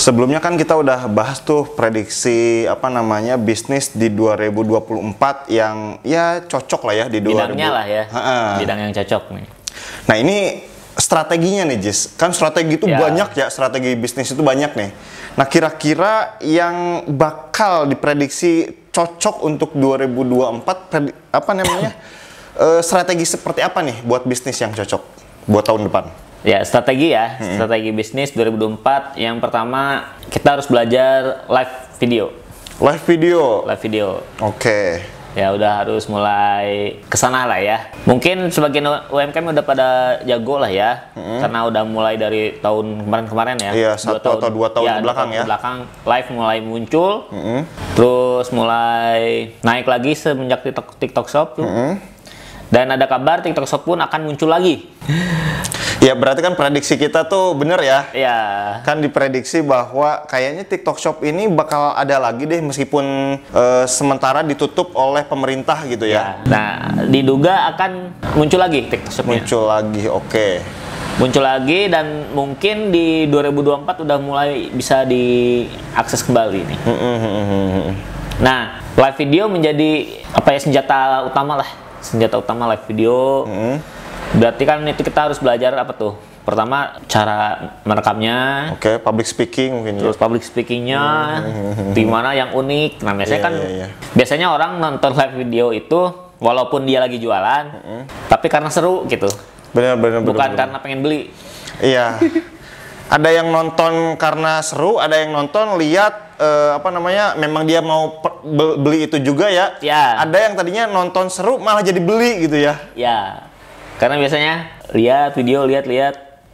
Sebelumnya kan kita udah bahas tuh prediksi bisnis di 2024 yang ya cocok lah ya di 2000. Bidangnya lah ya. Bidang yang cocok nih. Nah, ini strateginya nih, Jis. Kan strategi itu banyak ya, strategi bisnis itu banyak nih. Nah, kira-kira yang bakal diprediksi cocok untuk 2024 strategi seperti apa nih buat bisnis yang cocok buat tahun depan? Ya, strategi ya. Strategi bisnis 2024 yang pertama kita harus belajar live video. Live video. Live video. Oke. Ya udah harus mulai kesana lah ya. Mungkin sebagian UMKM udah pada jago lah ya, karena udah mulai dari tahun kemarin-kemarin ya. Iya, 1 atau 2 tahun ke belakang ya. Live mulai muncul, terus mulai naik lagi semenjak TikTok Shop tuh. Dan ada kabar TikTok Shop pun akan muncul lagi. Ya, berarti kan prediksi kita tuh bener ya. Iya. Kan diprediksi bahwa kayaknya TikTok Shop ini bakal ada lagi deh meskipun sementara ditutup oleh pemerintah gitu ya. Nah, diduga akan muncul lagi TikTok Shop-nya. Muncul lagi, oke. Muncul lagi dan mungkin di 2024 udah mulai bisa diakses kembali nih. Nah, live video menjadi senjata utama lah. Senjata utama live video. Berarti kan itu kita harus belajar apa tuh? Pertama, cara merekamnya. Oke, public speaking mungkin. Terus public speakingnya, di mana yang unik. Nah, biasanya biasanya orang nonton live video itu walaupun dia lagi jualan, tapi karena seru gitu. Benar. Bukan karena pengen beli. Iya. Ada yang nonton karena seru, ada yang nonton lihat memang dia mau beli itu juga ya. Ya. Ada yang tadinya nonton seru malah jadi beli gitu ya. Ya. Karena biasanya lihat video, lihat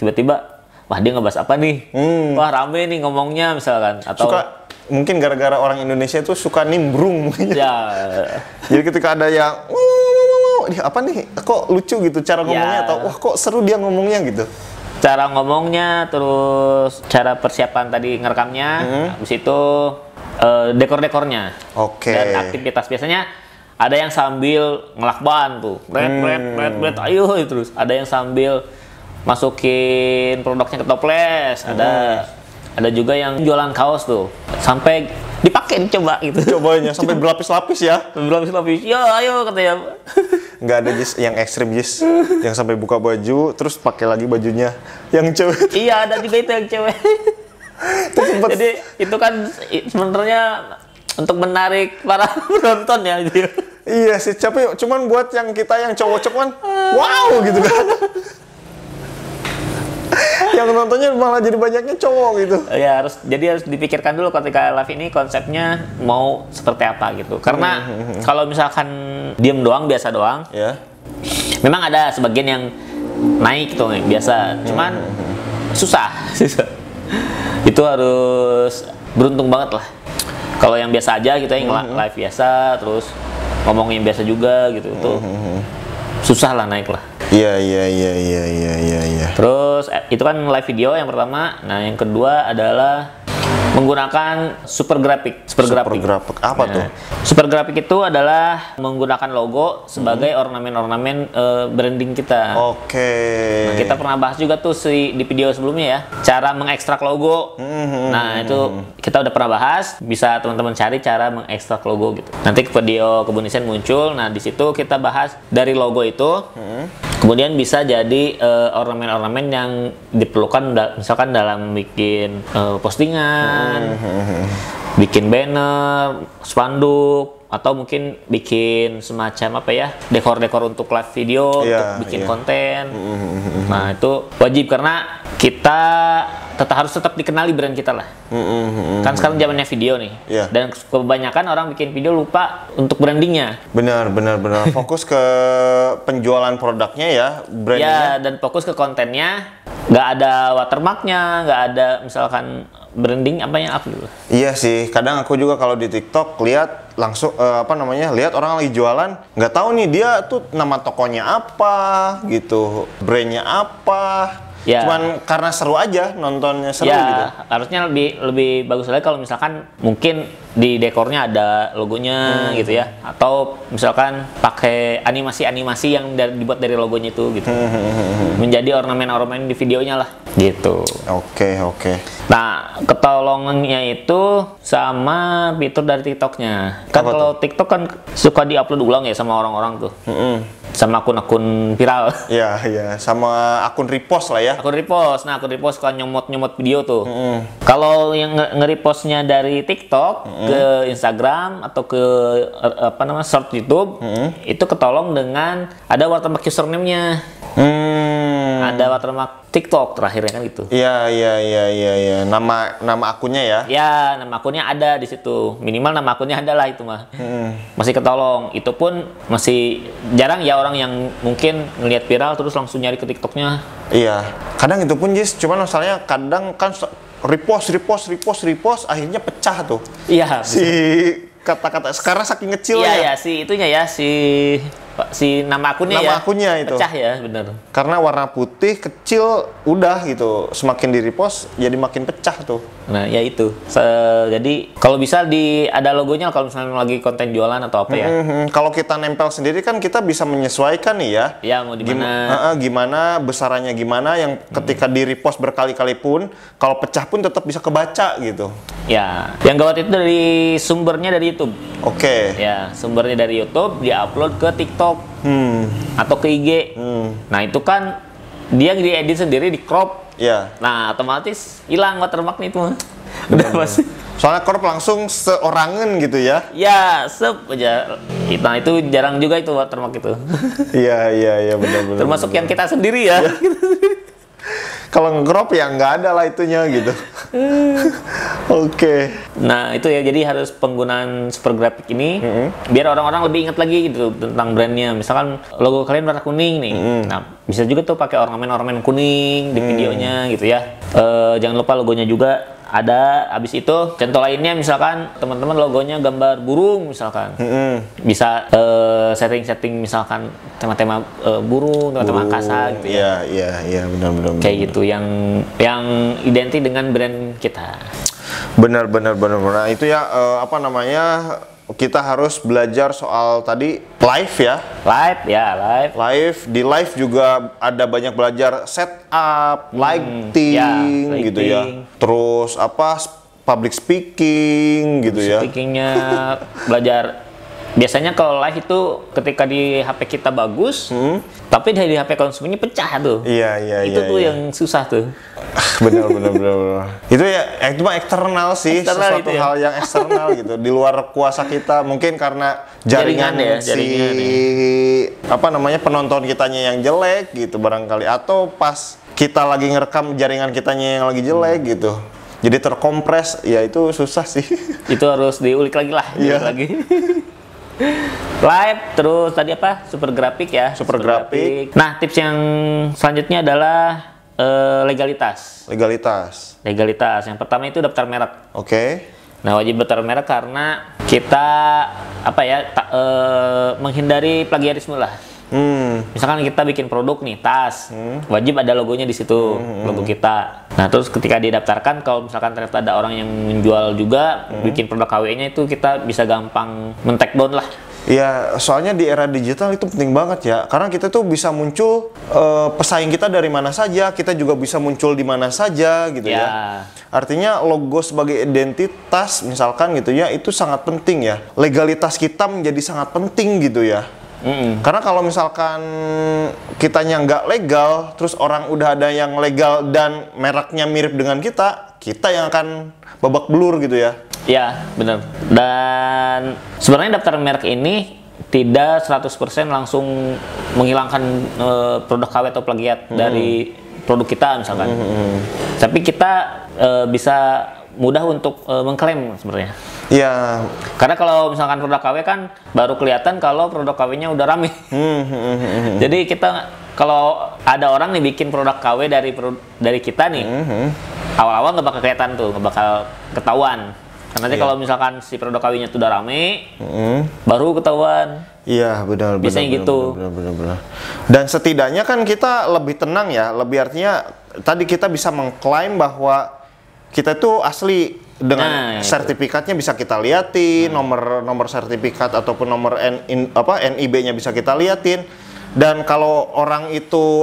tiba-tiba wah dia ngebahas apa nih? Wah rame nih ngomongnya misalkan, atau mungkin gara-gara orang Indonesia itu suka nimbrung mungkin. Ya. Jadi ketika ada yang apa nih? Kok lucu gitu cara ngomongnya atau wah kok seru dia ngomongnya gitu. Cara ngomongnya, terus cara persiapan tadi ngerekamnya, habis itu dekor-dekornya. Oke. Dan aktivitas biasanya ada yang sambil ngelakban tuh, red, ayo terus. Ada yang sambil masukin produknya ke toples. Ada juga yang jualan kaos tuh, sampai dipakai coba gitu. Cobanya sampai berlapis-lapis ya. Berlapis-lapis. Ya, ayo katanya. Nggak ada Jis yang ekstrim Jis, yang sampai buka baju terus pakai lagi bajunya yang cewek. Iya, ada juga itu yang cewek. Jadi itu kan sebenarnya untuk menarik para penonton ya gitu. Iya sih, tapi cuman buat yang kita yang cowok-cowok kan wow gitu kan. Yang nontonnya malah jadi banyaknya cowok gitu. Ya harus dipikirkan dulu ketika live ini konsepnya mau seperti apa gitu. Karena kalau misalkan diem doang, biasa doang, memang ada sebagian yang naik gitu biasa, cuman susah. Itu harus beruntung banget lah. Kalau yang biasa aja gitu yang live biasa, terus ngomongnya biasa juga gitu, tuh susah lah naik lah. Iya. Terus itu kan live video yang pertama. Nah, yang kedua adalah menggunakan super graphic. Super graphic apa tuh? Super graphic itu adalah menggunakan logo sebagai ornamen-ornamen branding kita. Oke. Nah, kita pernah bahas juga tuh di video sebelumnya ya, cara mengekstrak logo. Nah, itu kita udah pernah bahas. Bisa teman-teman cari cara mengekstrak logo gitu. Nanti video Kebun Desain muncul. Nah, di situ kita bahas dari logo itu. Kemudian bisa jadi ornamen-ornamen yang diperlukan misalkan dalam bikin postingan, bikin banner, spanduk, atau mungkin bikin semacam dekor-dekor untuk live video, untuk bikin konten. Nah, itu wajib karena kita harus tetap dikenali brand kita lah. Kan sekarang zamannya video nih. Dan kebanyakan orang bikin video lupa untuk brandingnya. Benar. Fokus ke penjualan produknya ya, brandingnya. Ya, dan fokus ke kontennya. Nggak ada watermarknya, nggak ada misalkan branding apa gitu. Iya sih, kadang aku juga kalau di TikTok lihat langsung lihat orang lagi jualan, nggak tahu nih dia tuh nama tokonya apa gitu, brandnya apa. Cuman karena seru aja, nontonnya seru gitu. Harusnya lebih bagus lagi kalau misalkan mungkin di dekornya ada logonya gitu ya, atau misalkan pakai animasi-animasi yang dibuat dari logonya itu gitu, menjadi ornamen-ornamen di videonya lah gitu. Oke. Nah, ketolongannya itu sama fitur dari TikToknya. Kan kalau TikTok kan suka diupload ulang ya sama orang-orang tuh. Sama akun-akun viral. Iya, sama akun repost lah ya. Akun repost. Nah, akun repost suka nyomot-nyomot video tuh. Kalau yang nge-repostnya dari TikTok ke Instagram atau ke short YouTube, itu ketolong dengan ada watermark username-nya. Ada watermark TikTok terakhirnya kan gitu. Iya. Nama akunnya ya. Ya, nama akunnya ada di situ. Minimal nama akunnya ada lah itu mah. Masih ketolong. Itu pun masih jarang ya orang yang mungkin ngelihat viral terus langsung nyari ke TikToknya. Iya. Kadang itu pun Jis, cuman masalahnya kadang kan repost akhirnya pecah tuh. Iya. Si kata-kata sekarang saking kecilnya. Iya, si itunya ya, si nama akunnya itu pecah ya, bener. Karena warna putih kecil udah gitu, semakin di repost jadi makin pecah tuh. Nah ya itu, jadi kalau bisa ada logonya kalau misalnya lagi konten jualan atau apa ya. Kalau kita nempel sendiri kan kita bisa menyesuaikan nih ya. Ya mau di mana. Gimana besarannya gimana yang ketika di repost berkali-kali pun kalau pecah pun tetap bisa kebaca gitu. Ya, yang gawat itu dari sumbernya dari YouTube. Oke. Ya, sumbernya dari YouTube, diupload ke TikTok atau ke IG. Nah itu kan dia diedit sendiri, di crop. Ya. Nah otomatis hilang watermarknya itu. Udah pasti. Soalnya crop langsung seorangan gitu ya. Ya, aja. Nah itu jarang juga itu watermark itu. Iya benar. Termasuk yang kita sendiri ya. Kalau nge-crop ya nggak ada lah itunya gitu. Oke. Nah itu ya, jadi harus penggunaan super graphic ini biar orang-orang lebih ingat lagi gitu tentang brandnya. Misalkan logo kalian warna kuning nih, nah bisa juga tuh pakai ornamen-ornamen kuning di videonya gitu ya. Jangan lupa logonya juga ada. Habis itu contoh lainnya misalkan teman-teman logonya gambar burung misalkan, bisa setting misalkan tema-tema burung, tema-tema angkasa gitu ya. Iya benar. Kayak gitu yang identik dengan brand kita. Benar. Nah itu ya kita harus belajar soal tadi live ya. Live. Di live juga ada banyak belajar setup, lighting gitu ya. Terus public speaking gitu ya. Speakingnya belajar. Biasanya kalau live itu ketika di HP kita bagus, tapi di HP konsumennya pecah tuh. Iya. Itu tuh yang susah tuh. Benar. Itu mah eksternal sih, sesuatu hal yang eksternal gitu, di luar kuasa kita. Mungkin karena jaringan penonton kitanya yang jelek gitu barangkali, atau pas kita lagi ngerekam jaringan kitanya yang lagi jelek gitu. Jadi terkompres, ya itu susah sih. Itu harus diulik lagi lah, Live, terus tadi super grafik ya. Super grafik. Nah, tips yang selanjutnya adalah legalitas. Yang pertama itu daftar merek. Oke. Nah, wajib daftar merek karena kita menghindari plagiarisme lah. Misalkan kita bikin produk nih, tas, wajib ada logonya di situ, logo kita. Nah, terus ketika didaftarkan, kalau misalkan ternyata ada orang yang menjual juga, bikin produk KW-nya itu kita bisa gampang men-take down lah. Ya, soalnya di era digital itu penting banget ya, karena kita tuh bisa muncul pesaing kita dari mana saja, kita juga bisa muncul di mana saja gitu ya. Artinya logo sebagai identitas misalkan gitu ya, itu sangat penting ya. Legalitas kita menjadi sangat penting gitu ya. Karena kalau misalkan kitanya nggak legal, terus orang udah ada yang legal dan mereknya mirip dengan kita yang akan babak belur gitu ya. Ya, benar. Dan sebenarnya daftar merek ini tidak 100% langsung menghilangkan produk KW atau plagiat dari produk kita misalkan. Tapi kita bisa mudah untuk mengklaim sebenarnya. Iya. Karena kalau misalkan produk KW kan baru kelihatan kalau produk KW-nya udah rame. Jadi kita kalau ada orang nih bikin produk KW dari kita nih, awal-awal nggak bakal kelihatan tuh, nggak bakal ketahuan. Karena nanti kalau misalkan si produk KW-nya tuh udah rame, baru ketahuan. Iya, benar. Biasanya gitu. Benar. Dan setidaknya kan kita lebih tenang ya, lebih artinya tadi kita bisa mengklaim bahwa kita tuh asli dengan sertifikatnya bisa kita liatin, nomor sertifikat ataupun nomor NIB-nya bisa kita liatin. Dan kalau orang itu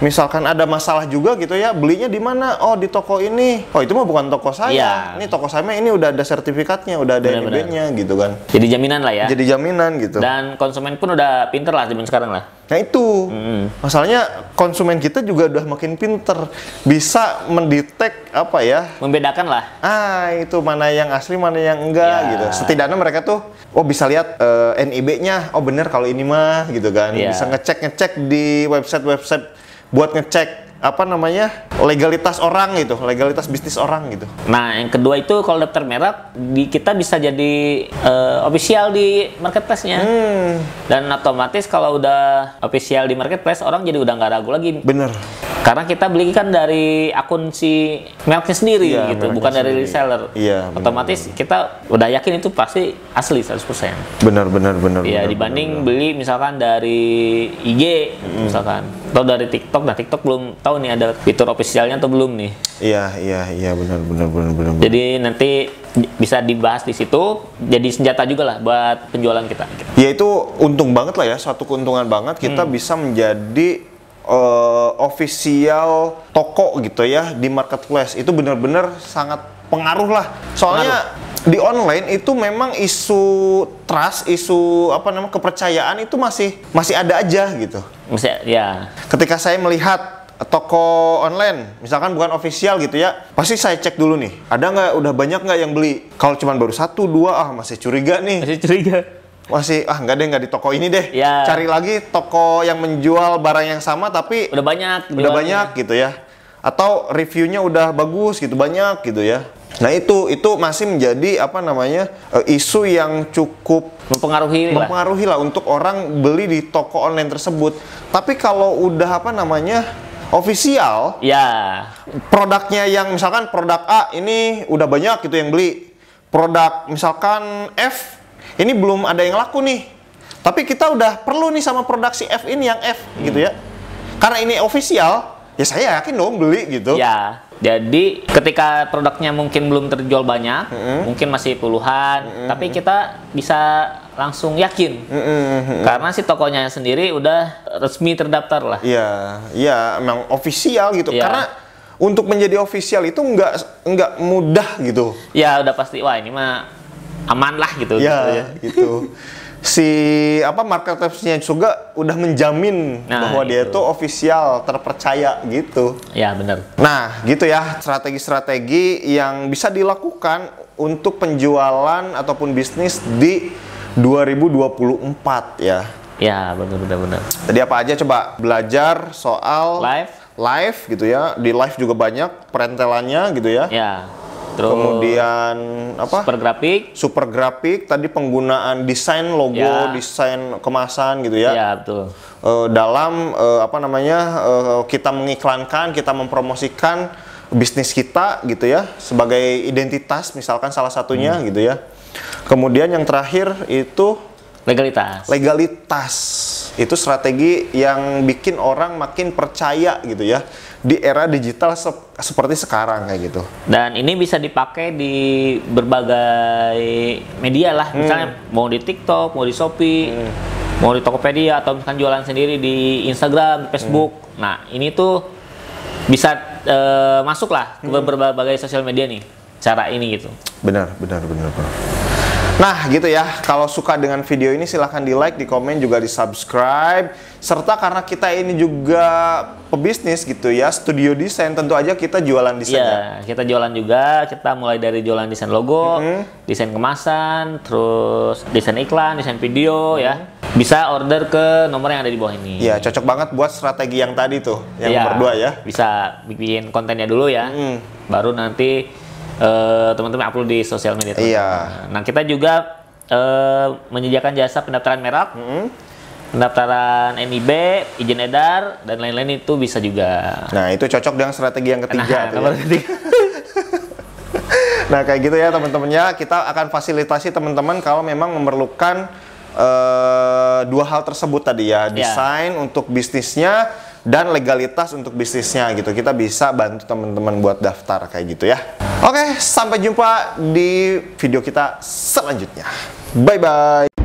misalkan ada masalah juga gitu ya, belinya di mana? Oh, di toko ini. Oh, itu mah bukan toko saya. Ini toko saya mah ini udah ada sertifikatnya, udah ada NIB-nya gitu kan. Jadi jaminan lah ya. Jadi jaminan gitu. Dan konsumen pun udah pinter lah zaman sekarang lah. Nah itu, masalahnya konsumen kita juga udah makin pinter, bisa mendetek membedakan lah. Itu mana yang asli, mana yang enggak gitu. Setidaknya mereka tuh, bisa lihat NIB-nya, oh bener kalau ini mah gitu kan. Bisa ngecek di website buat ngecek legalitas orang gitu, legalitas bisnis orang gitu. Nah, yang kedua itu kalau daftar merek, kita bisa jadi official di marketplace-nya. Dan otomatis kalau udah official di marketplace, orang jadi udah nggak ragu lagi. Bener. Karena kita beli kan dari akun si mereknya sendiri gitu, bukan dari reseller. Iya. Otomatis kita udah yakin itu pasti asli 100%. Benar. Iya, dibanding beli misalkan dari IG misalkan, atau dari TikTok. Nah, TikTok belum tahu nih ada fitur officialnya atau belum nih. Iya, benar. Jadi nanti bisa dibahas di situ, jadi senjata juga lah buat penjualan kita. Ya itu untung banget lah ya, suatu keuntungan banget kita bisa menjadi official toko gitu ya di marketplace. Itu benar-benar sangat pengaruh lah. Soalnya di online itu memang isu trust, isu kepercayaan itu masih ada aja gitu. Ya. Ketika saya melihat toko online, misalkan bukan official gitu ya, pasti saya cek dulu nih, ada nggak, udah banyak nggak yang beli. Kalau cuma baru 1, 2, masih curiga nih. Nggak di toko ini deh. Cari lagi toko yang menjual barang yang sama tapi udah banyak gitu ya. Atau reviewnya udah bagus gitu, banyak gitu ya. Nah itu masih menjadi isu yang cukup mempengaruhi lah untuk orang beli di toko online tersebut. Tapi kalau udah official, produknya yang misalkan produk A ini udah banyak gitu yang beli. Produk misalkan F ini belum ada yang laku nih, tapi kita udah perlu nih sama produksi F ini yang F gitu ya. Karena ini official, ya saya yakin dong beli gitu. Ya, jadi ketika produknya mungkin belum terjual banyak, mungkin masih puluhan, tapi kita bisa langsung yakin. Karena si tokonya sendiri udah resmi terdaftar lah. Iya, emang official gitu. Karena untuk menjadi official itu nggak mudah gitu. Ya, udah pasti, wah ini mah aman lah gitu. Gitu. Si marketplace-nya juga udah menjamin bahwa dia itu official, terpercaya gitu. Ya, benar. Nah, gitu ya, strategi-strategi yang bisa dilakukan untuk penjualan ataupun bisnis di 2024 ya. Ya, benar. Tadi apa aja coba belajar soal live gitu ya. Di live juga banyak perentelannya gitu ya. Ya. Terus kemudian super grafik tadi penggunaan desain logo, desain kemasan gitu ya. Iya, betul. Dalam kita mengiklankan, kita mempromosikan bisnis kita gitu ya sebagai identitas misalkan salah satunya gitu ya. Kemudian yang terakhir itu legalitas. Itu strategi yang bikin orang makin percaya gitu ya di era digital seperti sekarang kayak gitu. Dan ini bisa dipakai di berbagai media lah, misalnya mau di TikTok, mau di Shopee, mau di Tokopedia, atau misalkan jualan sendiri di Instagram, Facebook. Nah, ini tuh bisa masuk lah ke berbagai sosial media nih, cara ini gitu. Benar. Nah gitu ya, kalau suka dengan video ini silahkan di like, di komen, juga di subscribe. Serta karena kita ini juga pebisnis gitu ya, studio desain, tentu aja kita jualan desain. Iya, kita jualan juga. Kita mulai dari jualan desain logo, desain kemasan, terus desain iklan, desain video ya. Bisa order ke nomor yang ada di bawah ini. Iya, cocok banget buat strategi yang tadi tuh, yang nomor 2 ya. Bisa bikin kontennya dulu ya, baru nanti teman-teman upload di sosial media. Iya. Nah, kita juga menyediakan jasa pendaftaran merek, pendaftaran NIB, izin edar, dan lain-lain itu bisa juga. Nah, itu cocok dengan strategi yang ketiga. Nah, kayak gitu ya teman-temannya. Kita akan fasilitasi teman-teman kalau memang memerlukan 2 hal tersebut tadi ya, desain untuk bisnisnya, dan legalitas untuk bisnisnya gitu. Kita bisa bantu teman-teman buat daftar kayak gitu ya. Oke, sampai jumpa di video kita selanjutnya. Bye bye.